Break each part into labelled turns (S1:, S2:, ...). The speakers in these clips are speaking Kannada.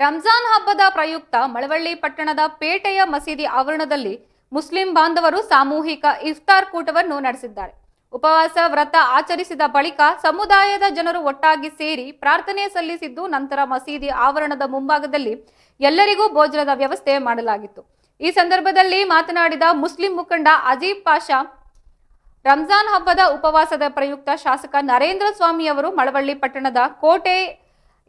S1: ರಂಜಾನ್ ಹಬ್ಬದ ಪ್ರಯುಕ್ತ ಮಳವಳ್ಳಿ ಪಟ್ಟಣದ ಪೇಟೆಯ ಮಸೀದಿ ಆವರಣದಲ್ಲಿ ಮುಸ್ಲಿಂ ಬಾಂಧವರು ಸಾಮೂಹಿಕ ಇಫ್ತಾರ್ ಕೂಟವನ್ನು ನಡೆಸಿದ್ದಾರೆ. ಉಪವಾಸ ವ್ರತ ಆಚರಿಸಿದ ಬಳಿಕ ಸಮುದಾಯದ ಜನರು ಒಟ್ಟಾಗಿ ಸೇರಿ ಪ್ರಾರ್ಥನೆ ಸಲ್ಲಿಸಿದ್ದು, ನಂತರ ಮಸೀದಿ ಆವರಣದ ಮುಂಭಾಗದಲ್ಲಿ ಎಲ್ಲರಿಗೂ ಭೋಜನದ ವ್ಯವಸ್ಥೆ ಮಾಡಲಾಗಿತ್ತು. ಈ ಸಂದರ್ಭದಲ್ಲಿ ಮಾತನಾಡಿದ ಮುಸ್ಲಿಂ ಮುಖಂಡ ಅಜೀಬ್ ಪಾಷಾ, ರಂಜಾನ್ ಹಬ್ಬದ ಉಪವಾಸದ ಪ್ರಯುಕ್ತ ಶಾಸಕ ನರೇಂದ್ರ ಸ್ವಾಮಿ ಅವರು ಮಳವಳ್ಳಿ ಪಟ್ಟಣದ ಕೋಟೆ,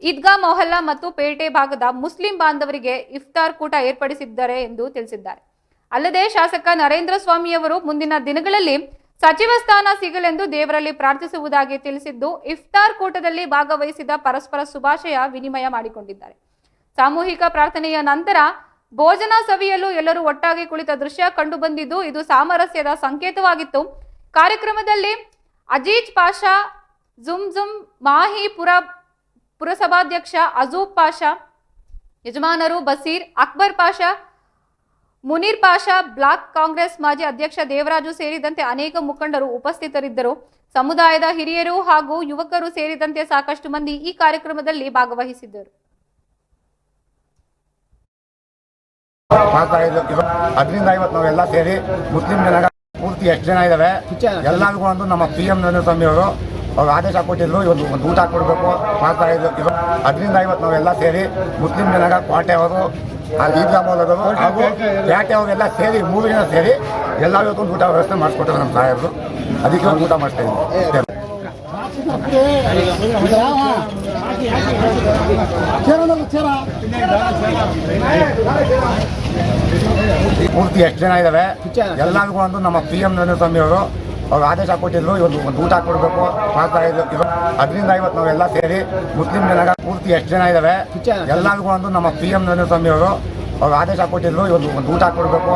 S1: ಈದ್ಗಾ ಮೊಹಲ್ಲಾ ಮತ್ತು ಪೇಟೆ ಭಾಗದ ಮುಸ್ಲಿಂ ಬಾಂಧವರಿಗೆ ಇಫ್ತಾರ್ ಕೂಟ ಏರ್ಪಡಿಸಿದ್ದಾರೆ ಎಂದು ತಿಳಿಸಿದ್ದಾರೆ. ಅಲ್ಲದೆ ಶಾಸಕ ನರೇಂದ್ರ ಸ್ವಾಮಿ ಅವರು ಮುಂದಿನ ದಿನಗಳಲ್ಲಿ ಸಚಿವ ಸ್ಥಾನ ಸಿಗಲೆಂದು ದೇವರಲ್ಲಿ ಪ್ರಾರ್ಥಿಸುವುದಾಗಿ ತಿಳಿಸಿದ್ದು, ಇಫ್ತಾರ್ ಕೂಟದಲ್ಲಿ ಭಾಗವಹಿಸಿದ ಪರಸ್ಪರ ಶುಭಾಶಯ ವಿನಿಮಯ ಮಾಡಿಕೊಂಡಿದ್ದಾರೆ. ಸಾಮೂಹಿಕ ಪ್ರಾರ್ಥನೆಯ ನಂತರ ಭೋಜನ ಸವಿಯಲು ಎಲ್ಲರೂ ಒಟ್ಟಾಗಿ ಕುಳಿತ ದೃಶ್ಯ ಕಂಡುಬಂದಿದ್ದು, ಇದು ಸಾಮರಸ್ಯದ ಸಂಕೇತವಾಗಿತ್ತು. ಕಾರ್ಯಕ್ರಮದಲ್ಲಿ ಅಜೀಜ್ ಪಾಷಾ, ಜುಮ್ಜುಮ್ ಮಾಹಿ ಪುರಸಭಾಧ್ಯಕ್ಷ ಅಜೂಬ್ ಪಾಷಾ, ಯಜಮಾನರು ಬಸೀರ್, ಅಕ್ಬರ್ ಪಾಷಾ, ಮುನೀರ್ ಪಾಷಾ, ಬ್ಲಾಕ್ ಕಾಂಗ್ರೆಸ್ ಮಾಜಿ ಅಧ್ಯಕ್ಷ ದೇವರಾಜು ಸೇರಿದಂತೆ ಅನೇಕ ಮುಖಂಡರು ಉಪಸ್ಥಿತರಿದ್ದರು. ಸಮುದಾಯದ ಹಿರಿಯರು ಹಾಗೂ ಯುವಕರು ಸೇರಿದಂತೆ ಸಾಕಷ್ಟು ಮಂದಿ ಈ ಕಾರ್ಯಕ್ರಮದಲ್ಲಿ ಭಾಗವಹಿಸಿದ್ದರು.
S2: 10-50 ನಾವೆಲ್ಲ ಸೇರಿ ಮುಸ್ಲಿಂ ಜನ ಪೂರ್ತಿ ಎಷ್ಟು ಜನ ಇದ್ದಾವೆ ಎಲ್ಲರಿಗೂ ಒಂದು ನಮ್ಮ PM ನರೇಂದ್ರ ಸ್ವಾಮಿ ಅವರು ಆದೇಶ ಕೊಟ್ಟಿದ್ರು, ಒಂದು ಊಟ ಕೊಡಬೇಕು. 10-50 ನಾವೆಲ್ಲ ಸೇರಿ ಮುಸ್ಲಿಂ ಜನ ಕೋಟೆ ಅವರು, ಈದ್ಗಾ ಮೊಹಲ್ಲದವರು ಹಾಗೂ ಪೇಟೆ ಅವರೆಲ್ಲ ಸೇರಿ 3 ಜನ ಸೇರಿ ಎಲ್ಲ ಒಂದು ಊಟ ವ್ಯವಸ್ಥೆ ಮಾಡಿಸ್ಕೊಟ್ರು ನಮ್ಮ ಸಾಹೇಬರು. ಅದಕ್ಕೆ ಒಂದು ಊಟ ಮಾಡ್ತಾ ಇದ್ದೀವಿ. ಪೂರ್ತಿ ಎಷ್ಟು ಜನ ಇದ್ದಾವೆ ಎಲ್ಲರಿಗೂ ಒಂದು ನಮ್ಮ PM ನರೇಂದ್ರ ಸ್ವಾಮಿ ಅವರು ಆದೇಶ ಕೊಟ್ಟಿದ್ರು, ಒಂದು ಊಟ ಕೊಡಬೇಕು. 10-50 ನಾವೆಲ್ಲ ಸೇರಿ ಮುಸ್ಲಿಂ ಜನ ಪೂರ್ತಿ ಎಷ್ಟು ಜನ ಇದ್ದಾವೆ ಎಲ್ಲರಿಗೂ ಒಂದು ನಮ್ಮ PM ನರೇಂದ್ರ ಸ್ವಾಮಿ ಅವರು ಆದೇಶ ಕೊಟ್ಟಿದ್ರು, ಒಂದು ಊಟ ಕೊಡಬೇಕು.